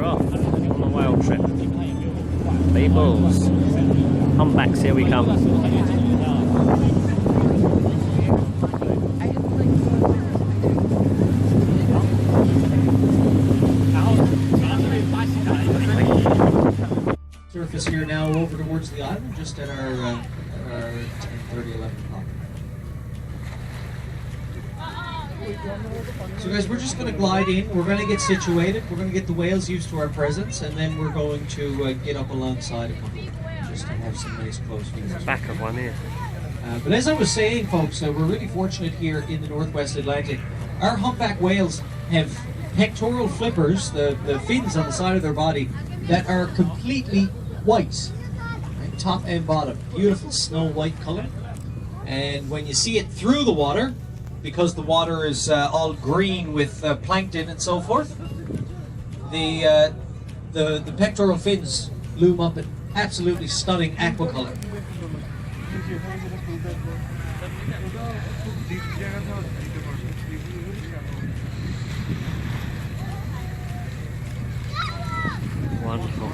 off on a whale trip. Peoples, humpbacks, here we come. Surface here now over towards the island, just at our 10:30, 11 o'clock. So guys, we're just going to glide in, we're going to get situated, we're going to get the whales used to our presence, and then we're going to get up alongside a couple, just to have some nice close views. Back of one here. But as I was saying, folks, we're really fortunate here in the Northwest Atlantic. Our humpback whales have pectoral flippers, the fins on the side of their body, that are completely white, right? Top and bottom. Beautiful snow white color. And when you see it through the water, because the water is all green with plankton and so forth, the pectoral fins loom up an absolutely stunning aqua color. Wonderful.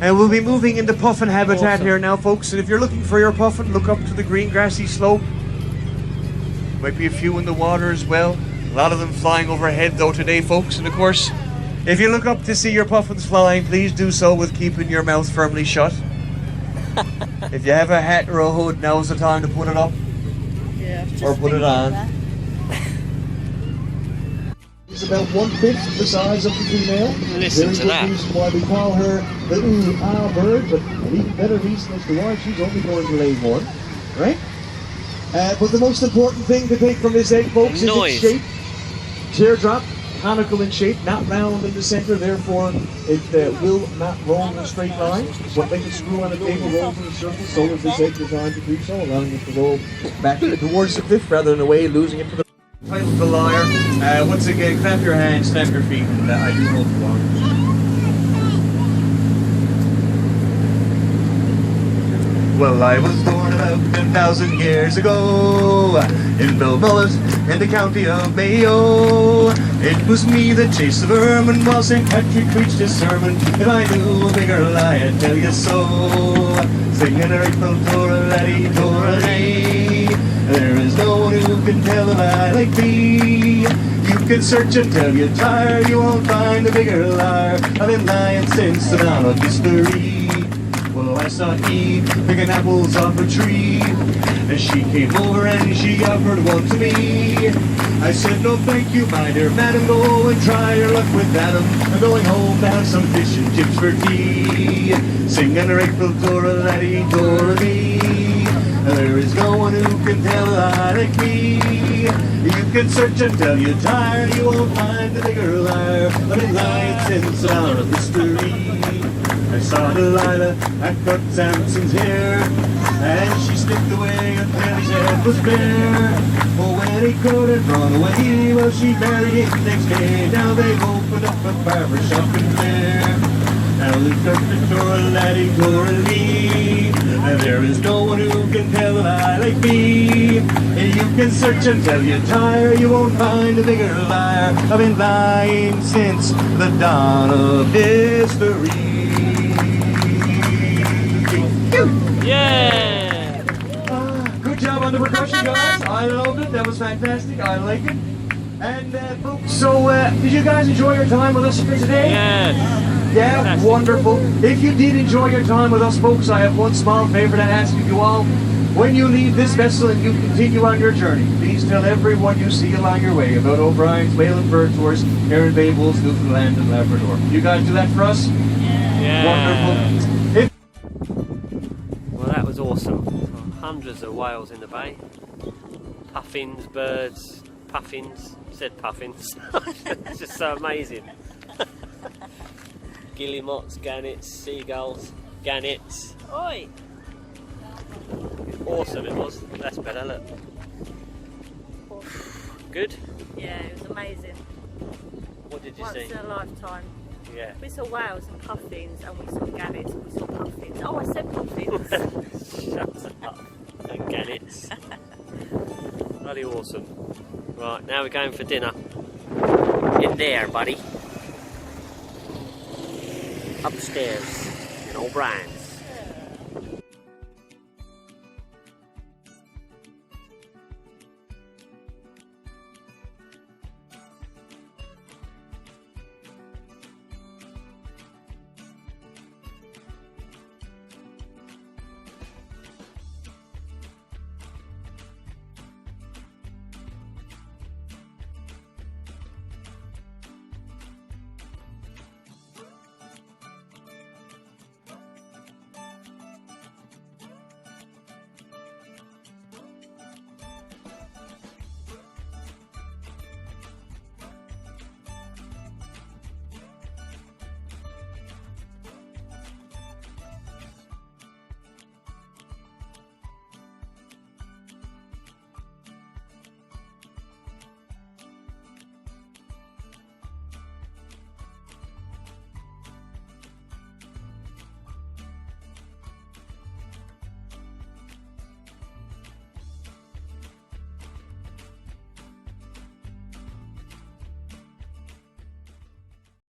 And we'll be moving into puffin habitat here now, folks. And if you're looking for your puffin, look up to the green grassy slope. Might be a few in the water as well. A lot of them flying overhead though today, folks. And of course, if you look up to see your puffins flying, please do so with keeping your mouth firmly shut. If you have a hat or a hood, now's the time to put it up. Yeah, or put it on. Is about 1/5 the size of the female. Listen Very to good that. reason why we call her the ooh-ah bird, but an even better reason as to why she's only going to lay one, right? But the most important thing to take from this egg, folks, is its shape. Teardrop, conical in shape, not round in the center, therefore it will not roll in a straight line. But like a screw on a table rolls in a circle, so is this egg designed to do so, allowing it to roll back towards the cliff rather than away, losing it to the Title of the liar. Once again, clap your hands, snap your feet. I do hope you are. Well, I was born about 10,000 years ago in Belmullet in the county of Mayo. It was me that chased the vermin while St. Patrick preached his sermon. If I knew a bigger lie, I'd tell you so. Singing a rifle, Dora-laddy, Dora-day. There is no one who can tell a lie like me. You can search until you're tired, you won't find a bigger liar. I've been lying since the dawn of history. Well, I saw Eve picking apples off a tree, and she came over and she offered one to me. I said, no thank you, my dear madam, go and try your luck with Adam. I'm going home to have some fish and chips for tea. Singing a rifle, Dora-laddy, Dora-dee. There is no one who can tell a lie like me. You can search until you're tired, you won't find a bigger liar. I've been lying since the dawn of history. I saw Delilah, I cut Samson's hair, and she slipped away until his head was bare. Oh, when he couldn't run away, well, she married him next day. Now they've opened up a barber shop in there. Now lift up the Dora-laddy, Dora-lee. And there is no one who can tell a lie like me. And you can search until you're tired, you won't find a bigger liar. I've been lying since the dawn of history. Yeah! Good job on the percussion, guys. I loved it. That was fantastic. I like it. And folks, so did you guys enjoy your time with us here today? Yes! Yeah, Fantastic. wonderful. If you did enjoy your time with us, folks, I have one small favor to ask of you all. When you leave this vessel and you continue on your journey, please tell everyone you see along your way about OBriens Whale and Bird Tours here in Bay Wolves, Newfoundland and Labrador. You guys do that for us? Yeah! Wonderful. Well, that was awesome. Hundreds of whales in the bay. Puffins, birds, puffins. Said puffins. It's just so amazing. Guillemots, gannets, seagulls, gannets. Oi! Awesome it was. That's better, look. Good? Yeah, it was amazing. What did you Once see? in a lifetime. Yeah. We saw whales and puffins, and we saw gannets, and we saw puffins. Oh, I said puffins. Shut up. And gannets. Bloody awesome. Right, now we're going for dinner. In there, buddy. Upstairs in OBriens.